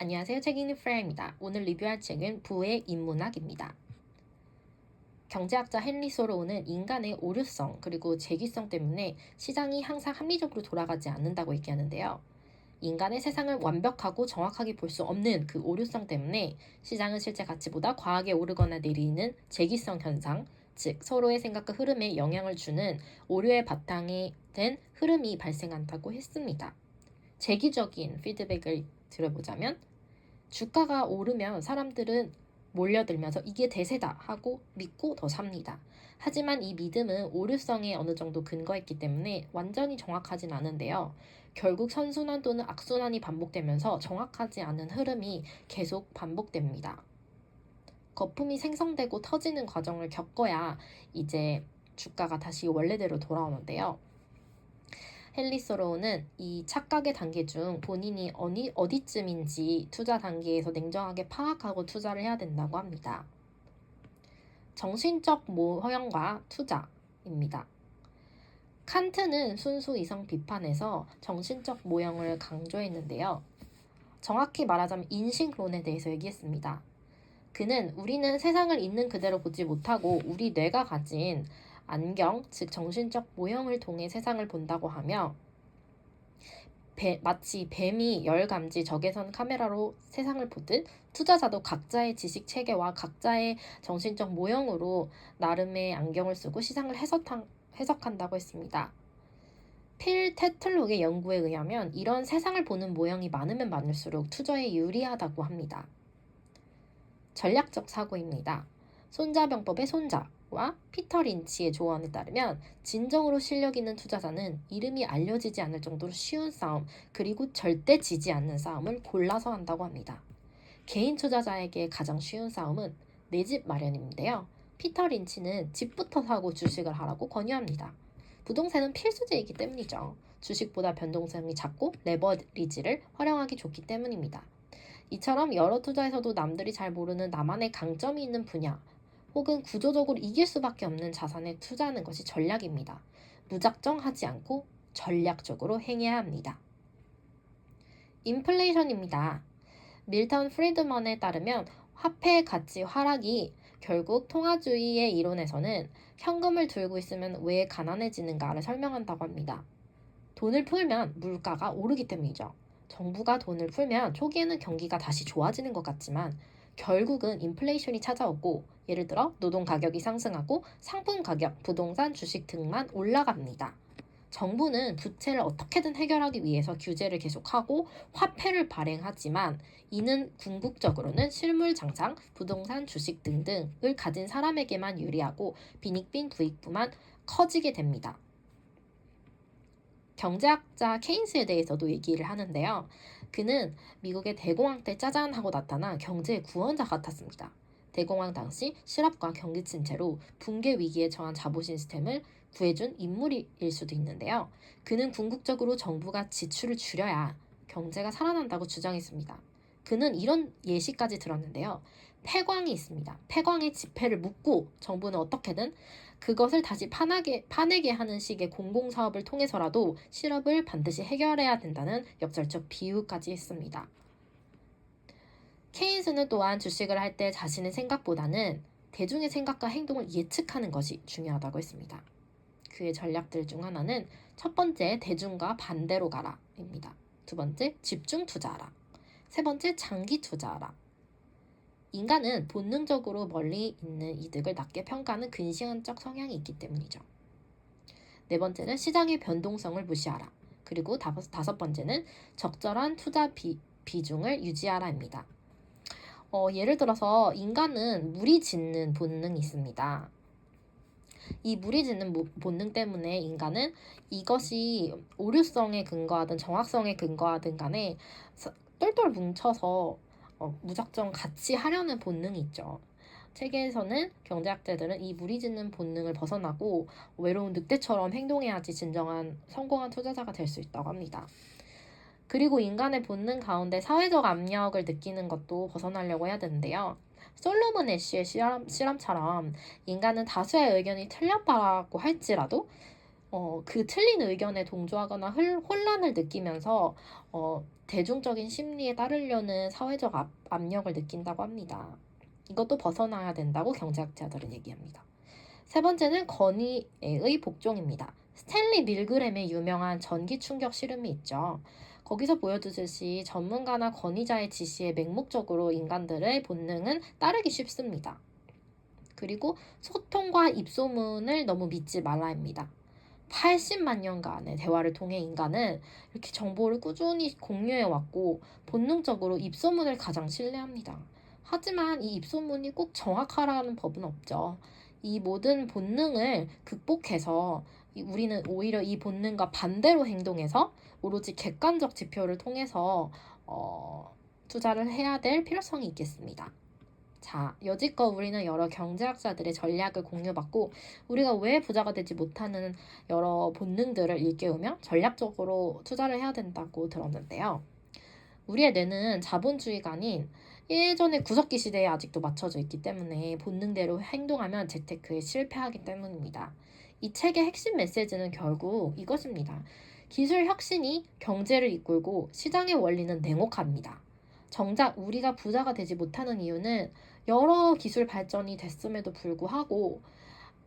안녕하세요. 책 읽는 프라입니다. 오늘 리뷰할 책은 부의 인문학입니다. 경제학자 헨리 소로우는 인간의 오류성 그리고 재기성 때문에 시장이 항상 합리적으로 돌아가지 않는다고 얘기하는데요. 인간의 세상을 완벽하고 정확하게 볼 수 없는 그 오류성 때문에 시장은 실제 가치보다 과하게 오르거나 내리는 재기성 현상, 즉 서로의 생각과 흐름에 영향을 주는 오류의 바탕이 된 흐름이 발생한다고 했습니다. 재기적인 피드백을 들어보자면 주가가 오르면 사람들은 몰려들면서 이게 대세다 하고 믿고 더 삽니다. 하지만 이 믿음은 오류성에 어느 정도 근거했기 때문에 완전히 정확하진 않은데요. 결국 선순환 또는 악순환이 반복되면서 정확하지 않은 흐름이 계속 반복됩니다. 거품이 생성되고 터지는 과정을 겪어야 이제 주가가 다시 원래대로 돌아오는데요. 헨리 소로우는 이 착각의 단계 중 본인이 어디쯤인지 투자 단계에서 냉정하게 파악하고 투자를 해야 된다고 합니다. 정신적 모형과 투자입니다. 칸트는 순수 이성 비판에서 정신적 모형을 강조했는데요. 정확히 말하자면 인식론에 대해서 얘기했습니다. 그는 우리는 세상을 있는 그대로 보지 못하고 우리 뇌가 가진 안경, 즉 정신적 모형을 통해 세상을 본다고 하며 마치 뱀이 열감지 적외선 카메라로 세상을 보듯 투자자도 각자의 지식 체계와 각자의 정신적 모형으로 나름의 안경을 쓰고 시장을 해석한다고 했습니다. 필 테틀록의 연구에 의하면 이런 세상을 보는 모형이 많으면 많을수록 투자에 유리하다고 합니다. 전략적 사고입니다. 손자병법의 손자와 피터 린치의 조언에 따르면 진정으로 실력 있는 투자자는 이름이 알려지지 않을 정도로 쉬운 싸움 그리고 절대 지지 않는 싸움을 골라서 한다고 합니다. 개인 투자자에게 가장 쉬운 싸움은 내 집 마련인데요. 피터 린치는 집부터 사고 주식을 하라고 권유합니다. 부동산은 필수제이기 때문이죠. 주식보다 변동성이 작고 레버리지를 활용하기 좋기 때문입니다. 이처럼 여러 투자에서도 남들이 잘 모르는 나만의 강점이 있는 분야 혹은 구조적으로 이길 수밖에 없는 자산에 투자하는 것이 전략입니다. 무작정 하지 않고 전략적으로 행해야 합니다. 인플레이션입니다. 밀턴 프리드먼에 따르면 화폐 가치 하락이 결국 통화주의의 이론에서는 현금을 들고 있으면 왜 가난해지는가를 설명한다고 합니다. 돈을 풀면 물가가 오르기 때문이죠. 정부가 돈을 풀면 초기에는 경기가 다시 좋아지는 것 같지만 결국은 인플레이션이 찾아오고 예를 들어 노동 가격이 상승하고 상품 가격, 부동산, 주식 등만 올라갑니다. 정부는 부채를 어떻게든 해결하기 위해서 규제를 계속하고 화폐를 발행하지만 이는 궁극적으로는 실물 장상, 부동산, 주식 등등을 가진 사람에게만 유리하고 빈익빈 부익부만 커지게 됩니다. 경제학자 케인스에 대해서도 얘기를 하는데요. 그는 미국의 대공황 때 짜잔 하고 나타난 경제의 구원자 같았습니다. 대공황 당시 실업과 경기 침체로 붕괴 위기에 처한 자본 시스템을 구해준 인물일 수도 있는데요. 그는 궁극적으로 정부가 지출을 줄여야 경제가 살아난다고 주장했습니다. 그는 이런 예시까지 들었는데요. 폐광이 있습니다. 폐광에 지폐를 묻고 정부는 어떻게든 그것을 다시 파내게 하는 식의 공공사업을 통해서라도 실업을 반드시 해결해야 된다는 역설적 비유까지 했습니다. 케인스는 또한 주식을 할 때 자신의 생각보다는 대중의 생각과 행동을 예측하는 것이 중요하다고 했습니다. 그의 전략들 중 하나는 첫 번째, 대중과 반대로 가라입니다. 두 번째, 집중 투자하라. 세 번째, 장기 투자하라. 인간은 본능적으로 멀리 있는 이득을 낮게 평가하는 근시안적 성향이 있기 때문이죠. 네 번째는 시장의 변동성을 무시하라. 그리고 다섯 번째는 적절한 투자 비중을 유지하라입니다. 예를 들어서 인간은 무리 짓는 본능이 있습니다. 이 무리 짓는 본능 때문에 인간은 이것이 오류성에 근거하든 정확성에 근거하든 간에 똘똘 뭉쳐서 무작정 같이 하려는 본능이 있죠. 책에서는 경제학자들은 이 무리짓는 본능을 벗어나고 외로운 늑대처럼 행동해야지 진정한 성공한 투자자가 될 수 있다고 합니다. 그리고 인간의 본능 가운데 사회적 압력을 느끼는 것도 벗어나려고 해야 되는데요. 솔로몬 애쉬의 실험처럼 인간은 다수의 의견이 틀렸다고 할지라도 그 틀린 의견에 동조하거나 혼란을 느끼면서 대중적인 심리에 따르려는 사회적 압력을 느낀다고 합니다. 이것도 벗어나야 된다고 경제학자들은 얘기합니다. 세 번째는 권위의 복종입니다. 스탠리 밀그램의 유명한 전기 충격 실험이 있죠. 거기서 보여주듯이 전문가나 권위자의 지시에 맹목적으로 인간들의 본능은 따르기 쉽습니다. 그리고 소통과 입소문을 너무 믿지 말아야 합니다. 80만 년간의 대화를 통해 인간은 이렇게 정보를 꾸준히 공유해왔고 본능적으로 입소문을 가장 신뢰합니다. 하지만 이 입소문이 꼭 정확하라는 법은 없죠. 이 모든 본능을 극복해서 우리는 오히려 이 본능과 반대로 행동해서 오로지 객관적 지표를 통해서 투자를 해야 될 필요성이 있겠습니다. 자, 여지껏 우리는 여러 경제학자들의 전략을 공유받고 우리가 왜 부자가 되지 못하는 여러 본능들을 일깨우며 전략적으로 투자를 해야 된다고 들었는데요. 우리의 뇌는 자본주의가 아닌 예전의 구석기 시대에 아직도 맞춰져 있기 때문에 본능대로 행동하면 재테크에 실패하기 때문입니다. 이 책의 핵심 메시지는 결국 이것입니다. 기술 혁신이 경제를 이끌고 시장의 원리는 냉혹합니다. 정작 우리가 부자가 되지 못하는 이유는 여러 기술 발전이 됐음에도 불구하고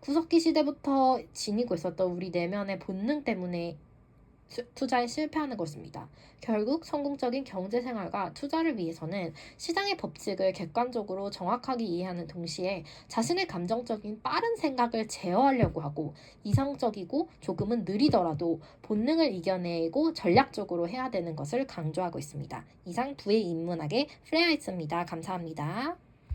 구석기 시대부터 지니고 있었던 우리 내면의 본능 때문에 투자에 실패하는 것입니다. 결국 성공적인 경제생활과 투자를 위해서는 시장의 법칙을 객관적으로 정확하게 이해하는 동시에 자신의 감정적인 빠른 생각을 제어하려고 하고 이성적이고 조금은 느리더라도 본능을 이겨내고 전략적으로 해야 되는 것을 강조하고 있습니다. 이상 부의 인문학의 프레아이츠입니다. 감사합니다.